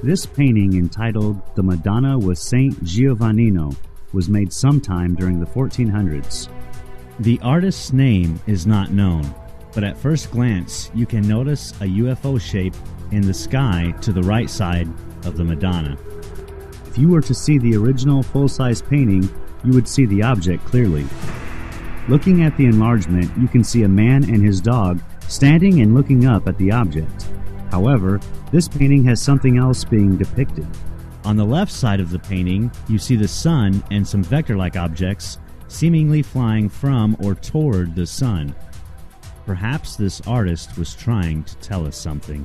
This painting, entitled The Madonna with Saint Giovannino, was made sometime during the 1400s. The artist's name is not known, but at first glance you can notice a UFO shape in the sky to the right side of the Madonna. If you were to see the original full-size painting, you would see the object clearly. Looking at the enlargement, you can see a man and his dog standing and looking up at the object. However, this painting has something else being depicted. On the left side of the painting, you see the sun and some vector-like objects seemingly flying from or toward the sun. Perhaps this artist was trying to tell us something.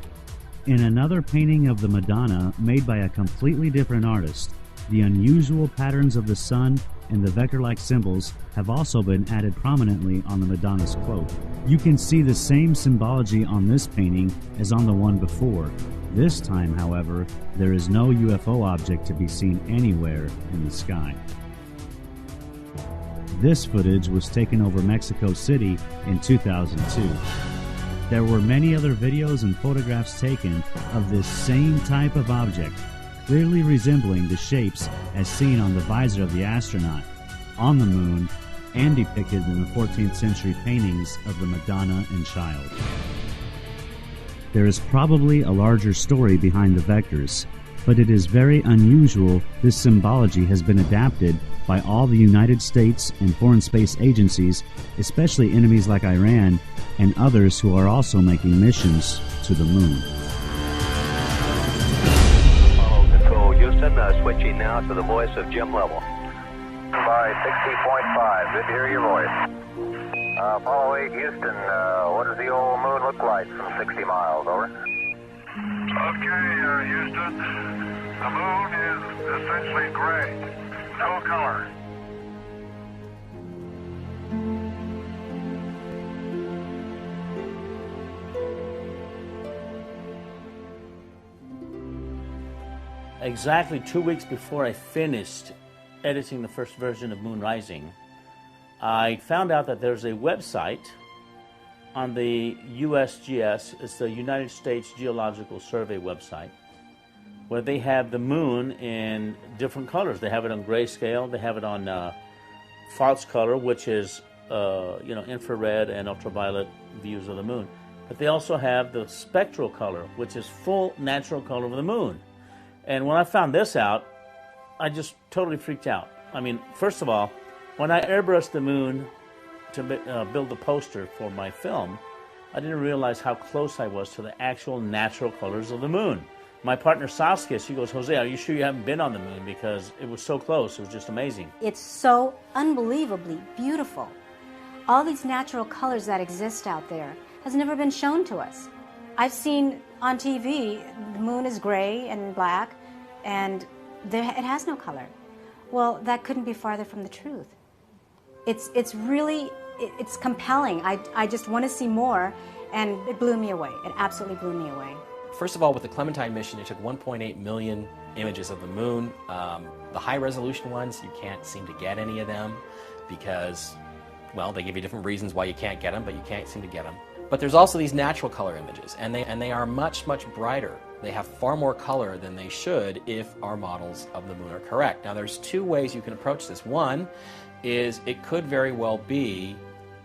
In another painting of the Madonna made by a completely different artist, the unusual patterns of the sun and the vector-like symbols have also been added prominently on the Madonna's cloak. You can see the same symbology on this painting as on the one before. This time, however, there is no UFO object to be seen anywhere in the sky. This footage was taken over Mexico City in 2002. There were many other videos and photographs taken of this same type of object, clearly resembling the shapes as seen on the visor of the astronaut, on the moon, and depicted in the 14th century paintings of the Madonna and Child. There is probably a larger story behind the vectors, but it is very unusual this symbology has been adapted by all the United States and foreign space agencies, especially enemies like Iran and others who are also making missions to the moon. Apollo Control, Houston, switching now to the voice of Jim Lovell. By 60.5, good to hear your voice. Apollo 8, Houston, what does the old moon look like from 60 miles, over? Okay, Houston, the moon is essentially gray, no color. Exactly 2 weeks before I finished editing the first version of Moon Rising, I found out that there's a website on the USGS, it's the United States Geological Survey website, where they have the moon in different colors. They have it on grayscale, they have it on false color, which is infrared and ultraviolet views of the moon. But they also have the spectral color, which is full natural color of the moon. And when I found this out, I just totally freaked out. I mean, first of all, when I airbrushed the moon to build the poster for my film, I didn't realize how close I was to the actual natural colors of the moon. My partner Saskia, she goes, Jose, are you sure you haven't been on the moon? Because it was so close, it was just amazing. It's so unbelievably beautiful. All these natural colors that exist out there has never been shown to us. I've seen on TV, the moon is gray and black, and it has no color. Well, that couldn't be farther from the truth. It's really compelling. I just want to see more, and it blew me away. It absolutely blew me away. First of all, with the Clementine mission, it took 1.8 million images of the moon. The high-resolution ones, you can't seem to get any of them because, well, they give you different reasons why you can't get them, but you can't seem to get them. But there's also these natural color images, and they are much, much brighter. They have far more color than they should if our models of the moon are correct. Now, there's two ways you can approach this. One is it could very well be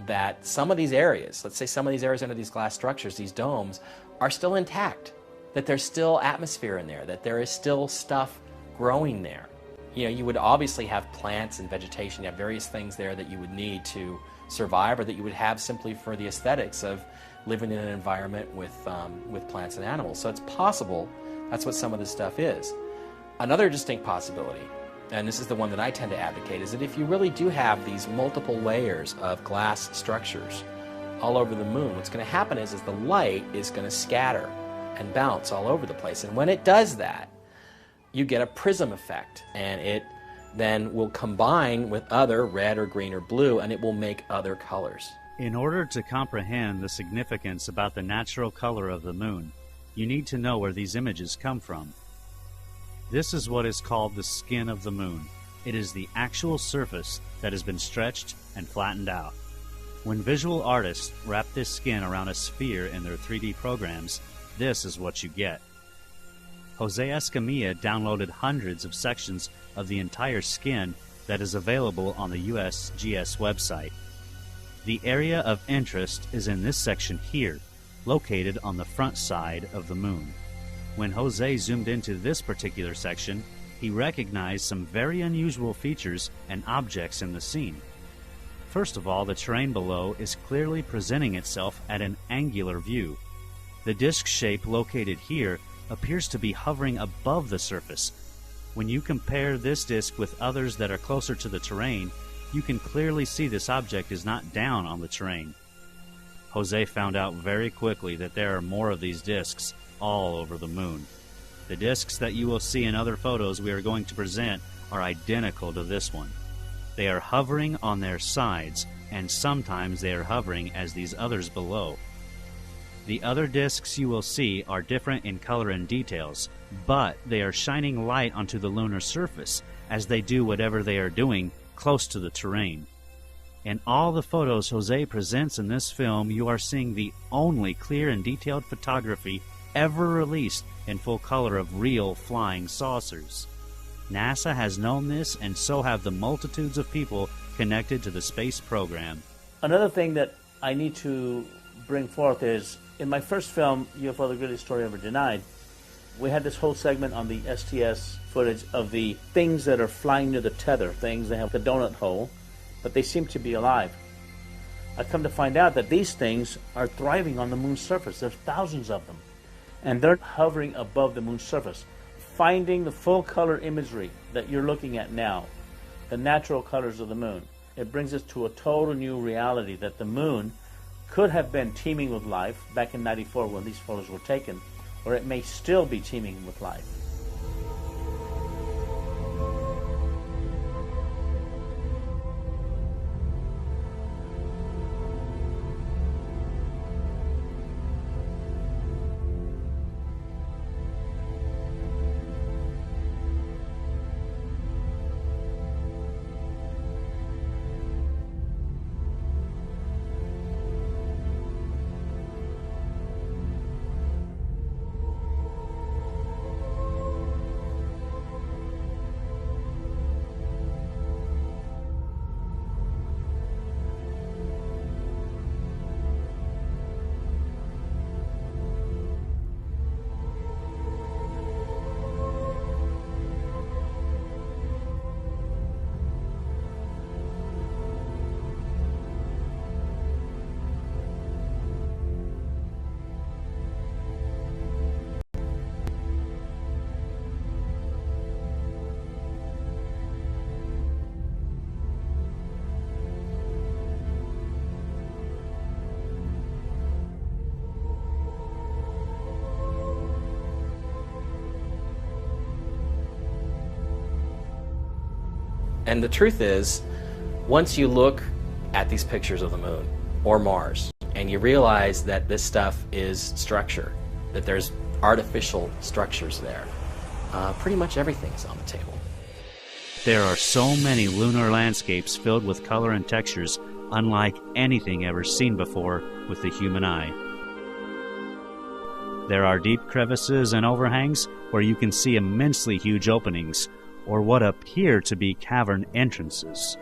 that some of these areas, let's say some of these areas under these glass structures, these domes, are still intact, that there's still atmosphere in there, that there is still stuff growing there. You know, you would obviously have plants and vegetation, you have various things there that you would need to survive or that you would have simply for the aesthetics of living in an environment with plants and animals. So it's possible that's what some of this stuff is. Another distinct possibility, and this is the one that I tend to advocate, is that if you really do have these multiple layers of glass structures all over the moon, what's going to happen is the light is going to scatter and bounce all over the place. And when it does that, you get a prism effect, and it then will combine with other red or green or blue, and it will make other colors. In order to comprehend the significance about the natural color of the moon, you need to know where these images come from. This is what is called the skin of the moon. It is the actual surface that has been stretched and flattened out. When visual artists wrap this skin around a sphere in their 3D programs, this is what you get. Jose Escamilla downloaded hundreds of sections of the entire skin that is available on the USGS website. The area of interest is in this section here, located on the front side of the moon. When Jose zoomed into this particular section, he recognized some very unusual features and objects in the scene. First of all, the terrain below is clearly presenting itself at an angular view. The disc shape located here appears to be hovering above the surface. When you compare this disc with others that are closer to the terrain, you can clearly see this object is not down on the terrain. Jose found out very quickly that there are more of these discs all over the moon. The discs that you will see in other photos we are going to present are identical to this one. They are hovering on their sides, and sometimes they are hovering as these others below. The other discs you will see are different in color and details, but they are shining light onto the lunar surface as they do whatever they are doing close to the terrain. In all the photos Jose presents in this film, you are seeing the only clear and detailed photography ever released in full color of real flying saucers. NASA has known this, and so have the multitudes of people connected to the space program. Another thing that I need to bring forth is, in my first film, UFO The Greatest Story Ever Denied, we had this whole segment on the STS footage of the things that are flying near the tether, things that have the donut hole, but they seem to be alive. I come to find out that these things are thriving on the moon's surface. There's thousands of them, and they're hovering above the moon's surface, finding the full color imagery that you're looking at now, the natural colors of the moon. It brings us to a total new reality that the moon could have been teeming with life back in '94 when these photos were taken, or it may still be teeming with life. And the truth is, once you look at these pictures of the moon or Mars, and you realize that this stuff is structure, that there's artificial structures there, pretty much everything is on the table. There are so many lunar landscapes filled with color and textures unlike anything ever seen before with the human eye. There are deep crevices and overhangs where you can see immensely huge openings, or what appear to be cavern entrances.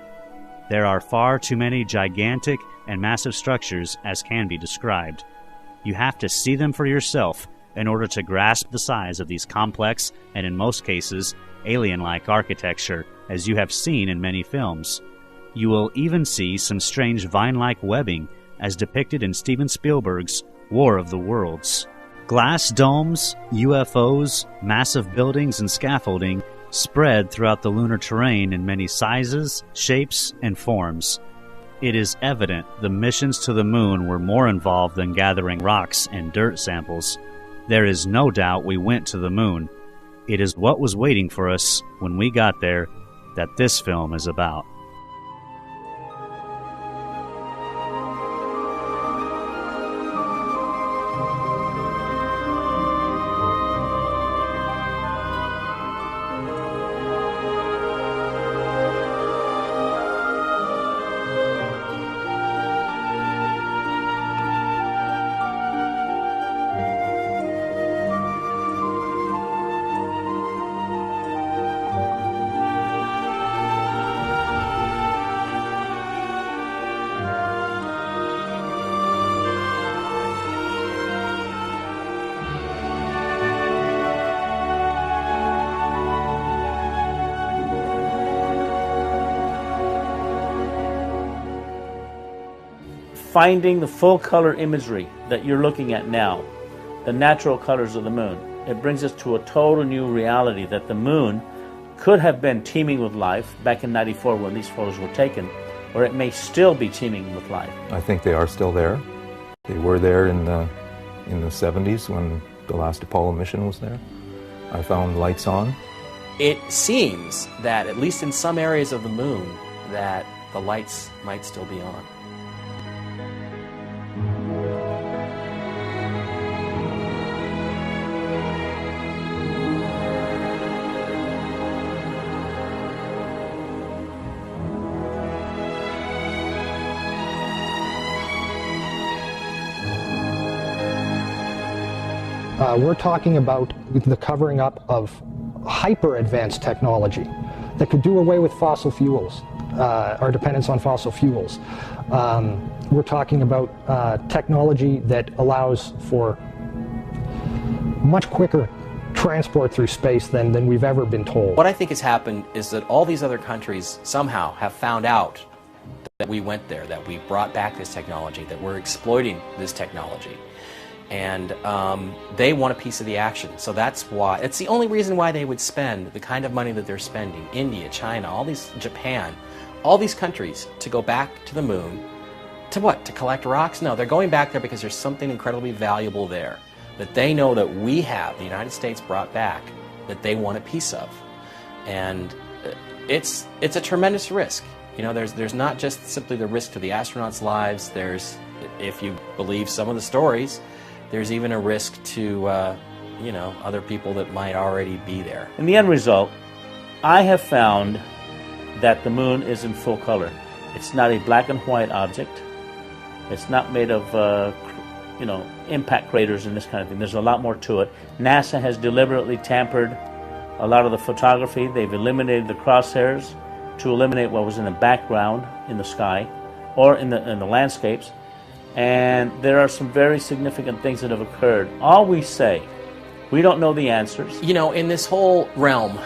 There are far too many gigantic and massive structures as can be described. You have to see them for yourself in order to grasp the size of these complex and, in most cases, alien-like architecture, as you have seen in many films. You will even see some strange vine-like webbing, as depicted in Steven Spielberg's War of the Worlds. Glass domes, UFOs, massive buildings, and scaffolding spread throughout the lunar terrain in many sizes, shapes, and forms. It is evident the missions to the moon were more involved than gathering rocks and dirt samples. There is no doubt we went to the moon. It is what was waiting for us when we got there that this film is about. finding the full color imagery that you're looking at now, the natural colors of the moon, it brings us to a total new reality that the moon could have been teeming with life back in '94 when these photos were taken, or it may still be teeming with life. I think they are still there. They were there in the 70s when the last Apollo mission was there. I found lights on. It seems that, at least in some areas of the moon, that the lights might still be on. We're talking about the covering up of hyper-advanced technology that could do away with fossil fuels, our dependence on fossil fuels. We're talking about technology that allows for much quicker transport through space than we've ever been told. What I think has happened is that all these other countries somehow have found out that we went there, that we brought back this technology, that we're exploiting this technology. And they want a piece of the action. So that's why, it's the only reason why they would spend the kind of money that they're spending. India, China, all these, Japan, all these countries to go back to the moon. To what? To collect rocks? No, they're going back there because there's something incredibly valuable there that they know that we have, the United States brought back, that they want a piece of. And it's a tremendous risk. You know, there's not just simply the risk to the astronauts' lives. There's, if you believe some of the stories, there's even a risk to, you know, other people that might already be there. In the end result, I have found that the moon is in full color. It's not a black and white object. It's not made of, you know, impact craters and this kind of thing. There's a lot more to it. NASA has deliberately tampered a lot of the photography. They've eliminated the crosshairs to eliminate what was in the background in the sky or in the landscapes. And there are some very significant things that have occurred. All we say, we don't know the answers. You know, in this whole realm,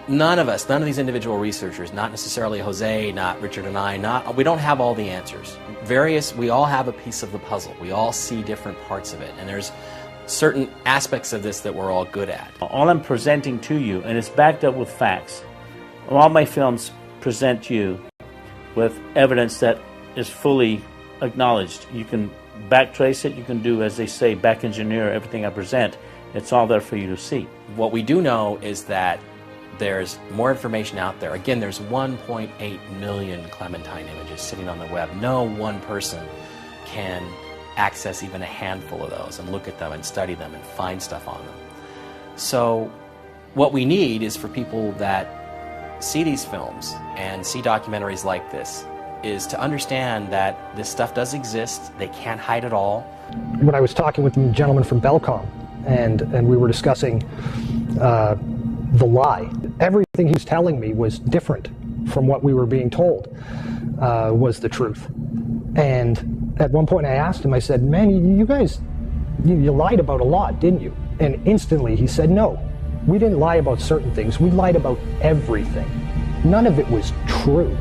none of us, none of these individual researchers, not necessarily Jose, not Richard and I, we don't have all the answers. We all have a piece of the puzzle. We all see different parts of it. And there's certain aspects of this that we're all good at. All I'm presenting to you, and it's backed up with facts, all my films present you with evidence that is fully acknowledged. You can backtrace it, you can do, as they say, back engineer everything I present. It's all there for you to see. What we do know is that there's more information out there. Again, there's 1.8 million Clementine images sitting on the web. No one person can access even a handful of those and look at them and study them and find stuff on them. So what we need is for people that see these films and see documentaries like this is to understand that this stuff does exist. They can't hide it all. When I was talking with the gentleman from Belcom, and we were discussing the lie, everything he was telling me was different from what we were being told was the truth. And at one point I asked him, I said, man, you guys, you lied about a lot, didn't you? And instantly he said, no, we didn't lie about certain things. We lied about everything. None of it was true.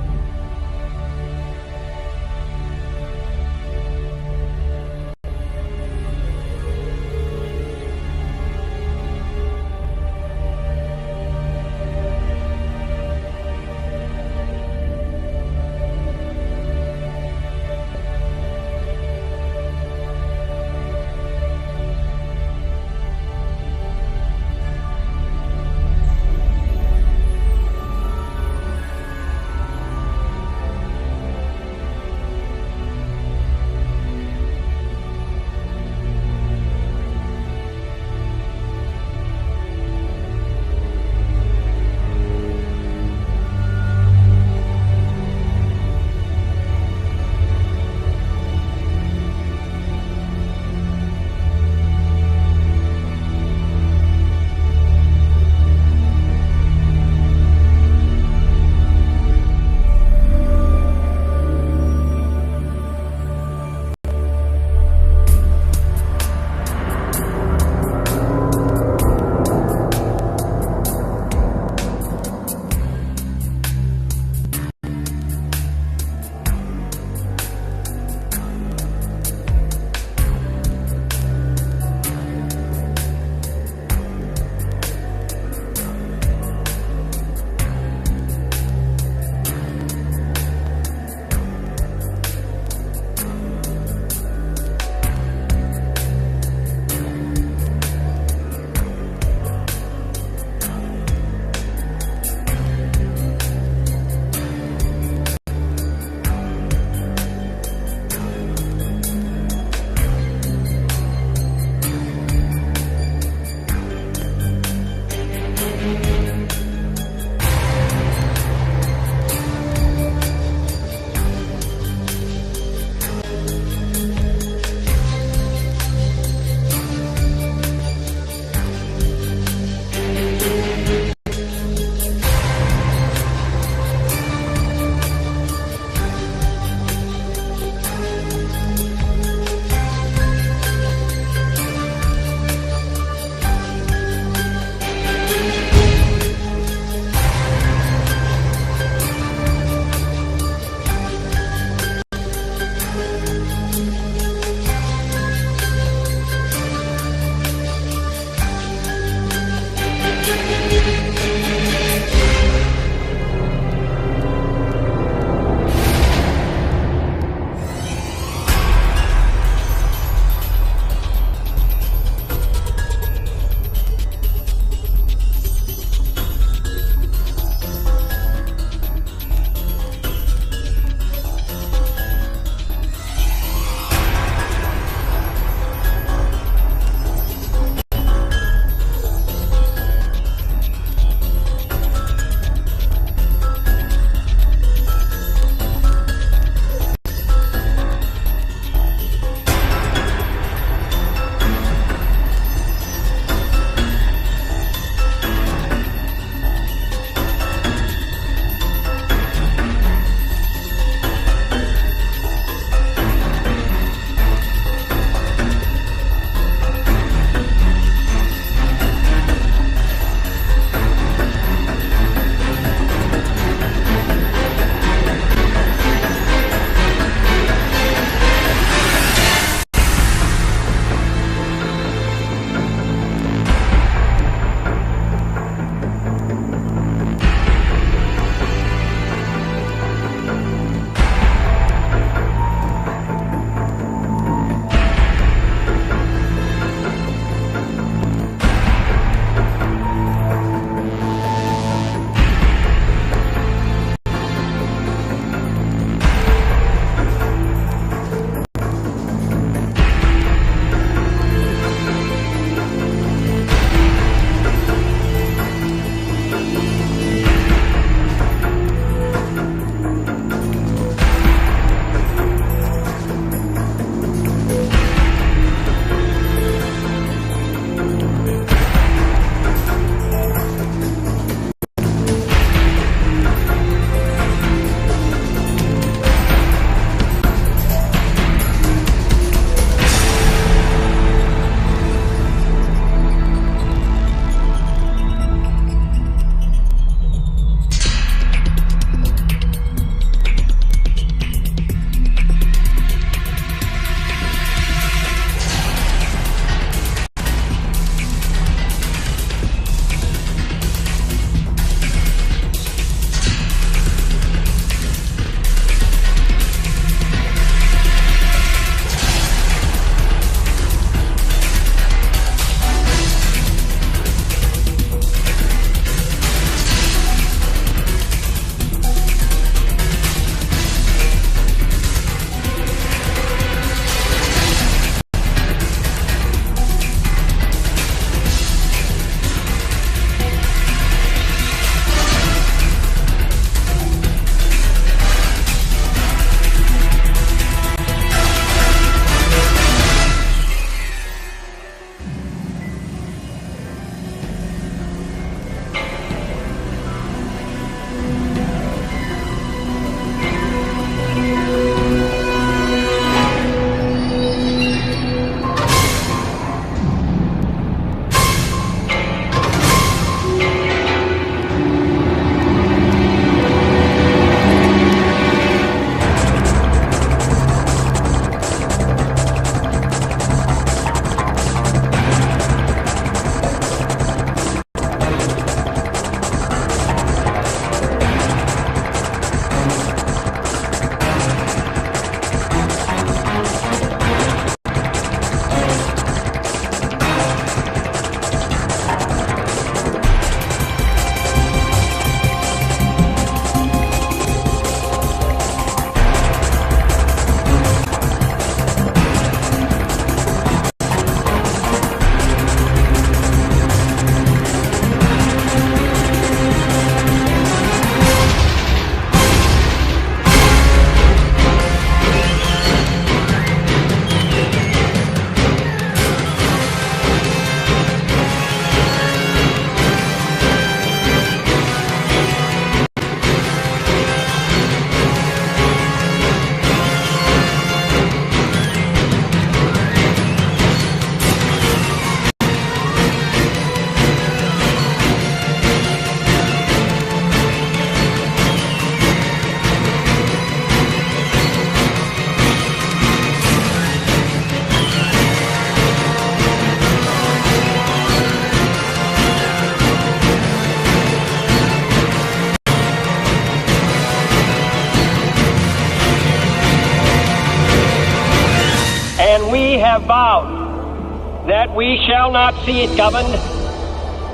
have vowed that we shall not see it governed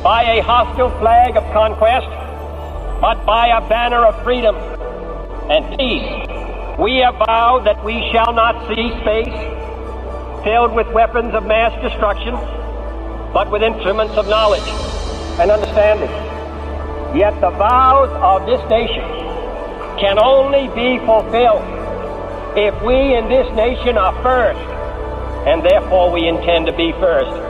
by a hostile flag of conquest, but by a banner of freedom and peace. We have vowed that we shall not see space filled with weapons of mass destruction, but with instruments of knowledge and understanding. Yet the vows of this nation can only be fulfilled if we in this nation are first, and therefore we intend to be first.